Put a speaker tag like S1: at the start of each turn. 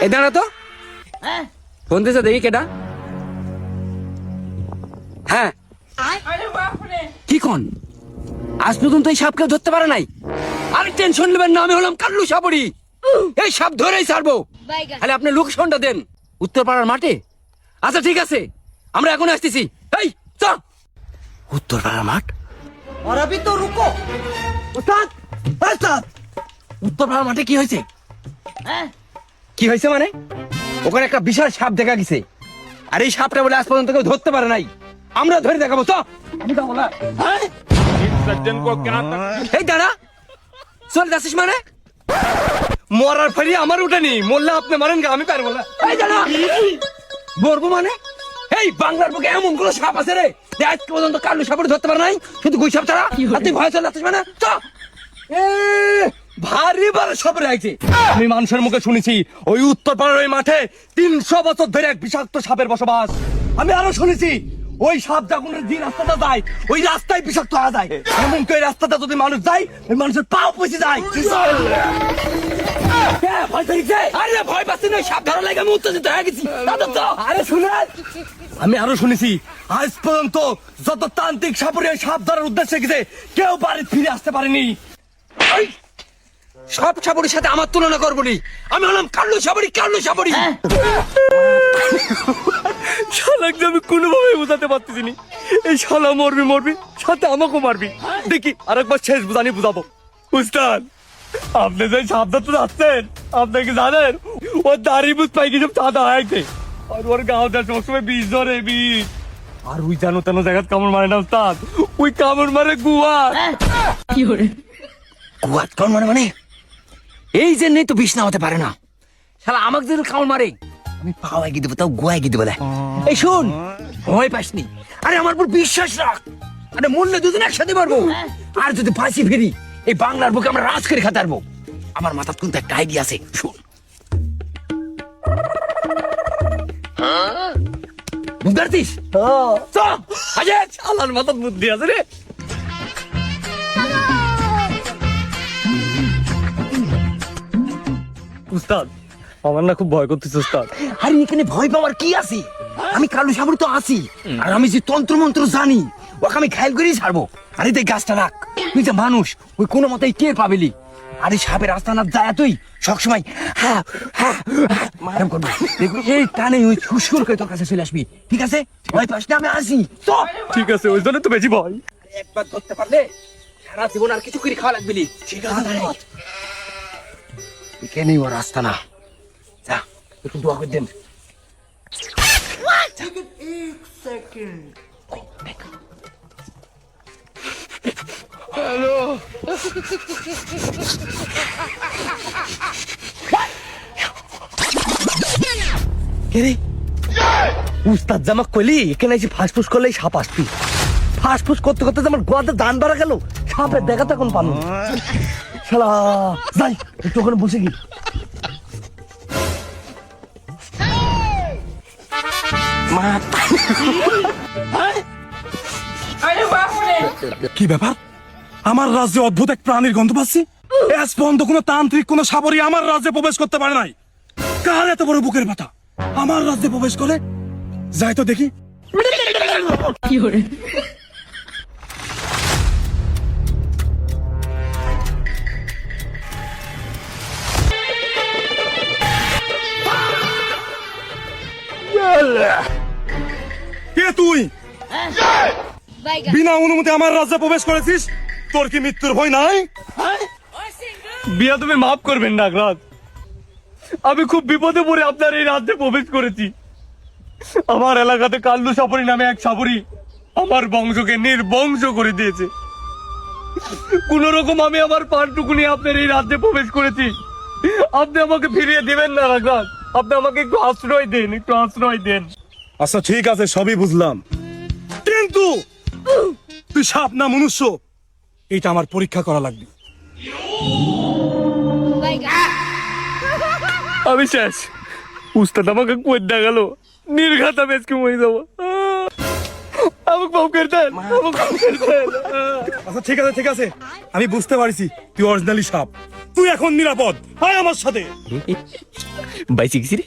S1: এই দাঁড়া তো, ফোন দিয়েছে দেখি কেটা। হ্যাঁ কি কোন আজ পর্যন্ত এই সাপ কেউ ধরতে পারে নাই। আর টেনশন নেবেন না, আমি হলাম কাল্লু সাপড়ি, এই সাপ ধরেই ছাড়বো। তাহলে আপনি লোকেশনটা দেন। উত্তরপাড়ার মাঠে? আচ্ছা ঠিক আছে, আমরা এখন আসতেছি। এই চল। উত্তরপাড়ার মাঠ?
S2: और अभी तो रुको
S1: ওস্তাদ, ওস্তাদ, উত্তরপাড়ার মাঠে কি হয়েছে? কি হয়েছে মানে? ওখানে একটা বিশাল সাপ দেখা গেছে, আর এই সাপটা বলে আজ পর্যন্ত কেউ ধরতে পারে নাই। আমরা ধরে দেখাবো তো। আমি যাবো না। হ্যাঁ? এই দাঁড়া, চলে যাচ্ছিস মানে? মরার ফাড়ি আমার উঠেনি, মরলে আপনি মারেন গা, আমি পারবো না। এই দাঁড়া, মরবো মানে? এই বাংলার বুকে এমন কোন সাপ আছে রে যে আজ পর্যন্ত কাল্লু সাপড়ে ধরতে পারে নাই, শুধু গুই সাপ ছাড়া? আর তুই ভয় চলে যাচ্ছিস মানে? চ। ভারী ভালো সব রাখছে। আমি মানুষের মুখে শুনেছি ওই উত্তরপাড়ার ওই মাঠে 300 বছর ধরে এক বিষাক্ত সাপের বসবাস। আমি আরো শুনেছি ওই সাপ যখন যে রাস্তাটা যায় ওই রাস্তায় বিষাক্ত হওয়া যায়। এমনকি ওই রাস্তাটা যদি মানুষ যায় ওই মানুষের পাও পচে যায়। ভয় পেয়েছে? আরে ভয় পাচ্ছি না, সাপ ধরা লাগে আমি উত্তেজিত হয়ে গেছি। আরে শুনে, আমি আরো শুনেছি আজ পর্যন্ত যত তান্ত্রিক সাপরে সাপ ধরার উদ্দেশ্যে গেছে কেউ বাড়ি ফিরে আসতে পারেনি। সব সাপড়ির সাথে আমার তুলনা করবনি, আমি হলাম কাল্লু সাপড়ি, কাল্লু সাপড়ি। শালাকে আমি কোনোভাবে বোঝাতে পারতেছি না। এই শালা মরবি মরবি, সাথে আমাকেও মারবি। দেখি আরেকবার শেষ বুঝানি বুঝাবো। উস্তাদ, আপনি যে সাপ ধরতে যাচ্ছেন, আপনি কি জানেন ওর দাড়ি বুঝ পাই কি সব চাঁদা হয়েছে, আর ওর গাও দেয় সবসময় বিষ ধরে, বিষ। আর ওই জানো তেন জায়গা কামড় মারে না উস্তাদ, ওই কামড় মারে গুয়া। কি করে গুয়াত কামড় মারে মানে? এই জন্যই তো বিষ না হতে পারে না। শালা আমাকে যদি কামড় মারে আমি পাওয়া গিয়ে দেবো, তাও গোয়ায় গিয়ে দেবো। এই শোন, ভয় পাসনি, আরে আমার উপর বিশ্বাস রাখ। আরে মরলে দুদিন একসাথে মারবো, আর যদি ফাঁসি ফিরি এই বাংলার বুকে আমরা রাজ করে খেতে পারবো। আমার মাথার কিন্তু একটা আইডিয়া আছে, শোন। বুঝতে পারছিস? শালার মাথার বুদ্ধি আছে রে। উস্তাদ, আমার না খুব ভয় করতেছে উস্তাদ। আরে এখানে ভয় পাওয়ার কি আছে? আমি কালু সাবুর তো আছি, আর আমি যে তন্ত্র মন্ত্র জানি ওকে আমি খেয়াল করেই ছাড়বো। আরে তুই গাছটা রাখ, তুই যে মানুষ ওই কোনো মতেই টের পাবিলি। আরে সাপের রাস্তা না যায় তুই সবসময় এই টানে ওই ফুসকুর করে তোর কাছে চলে আসবি, ঠিক আছে? ভয় পাস না, আমি আসি তো। ঠিক আছে, ওই জন্য তো বেশি ভয়। একবার ধরতে পারলে সারা জীবন আর কিছু করে খাওয়া লাগবে। ঠিক আছে, এখানে ও রাস্তা না, যা একটু দোয়া করে দেন।
S2: एक सेकंड
S1: হ্যালো, উস্তাদ জামা কইলি এখানে এসে ফাঁসফুস করলে সাপ আসবি। ফাঁসফুস করতে করতে আমার গোয়াতে দান বাড়া গেল, সাপের দেখা তখন পানো। শালা যাই একটু ওখানে বসে গি।
S3: কি ব্যাপার? আমার রাজ্যে অদ্ভুত এক প্রাণীর গন্ধ পাচ্ছি। এস পর্যন্ত কোন তান্ত্রিক কোন সাবরি আমার রাজ্যে প্রবেশ করতে পারে নাই। কার এত বড় বুকের ব্যথা আমার রাজ্যে প্রবেশ করে? যাই তো দেখি।
S2: কি করে
S3: কে তুই? বিনা অনুমতি আমার রাজ্যে প্রবেশ করেছিস? তোর কি মৃত্যুর ভয় নাই?
S1: বিয়া তুমি মাফ করবেন নাগরাজ, আমি খুব বিপদে পড়ে আপনার এই রাজ্যে প্রবেশ করেছি। আমার এলাকাতে কাল্লু সাপড়ি নামে এক সাপড়ি আমার বংশকে নির্বংশ করে দিয়েছে। কোন রকম আমি আমার পানটুকু নিয়ে আপনার এই রাজ্যে প্রবেশ করেছি। আপনি আমাকে ফিরিয়ে দিবেন না নাগরাজ, আপনি আমাকে একটু আশ্রয় দেন, একটু আশ্রয় দেন।
S3: আচ্ছা ঠিক আছে, সবই বুঝলাম, কিন্তু তুই সাপ না মনুষ্য এটা আমার পরীক্ষা করা লাগবে।
S1: আমি শেষ, উস্তাদ আমাকে কইতে গেল, নির্ঘাত আমি আজকে মরে যাবো। আমাকে মাফ করে দেন, আমাকে মাফ করে দেন।
S3: আচ্ছা ঠিক আছে, ঠিক আছে, আমি বুঝতে পারছি তুই অরিজিনালি সাপ। তুই এখন নিরাপদ, আয় আমার সাথে।
S1: বাইসি গেছি রে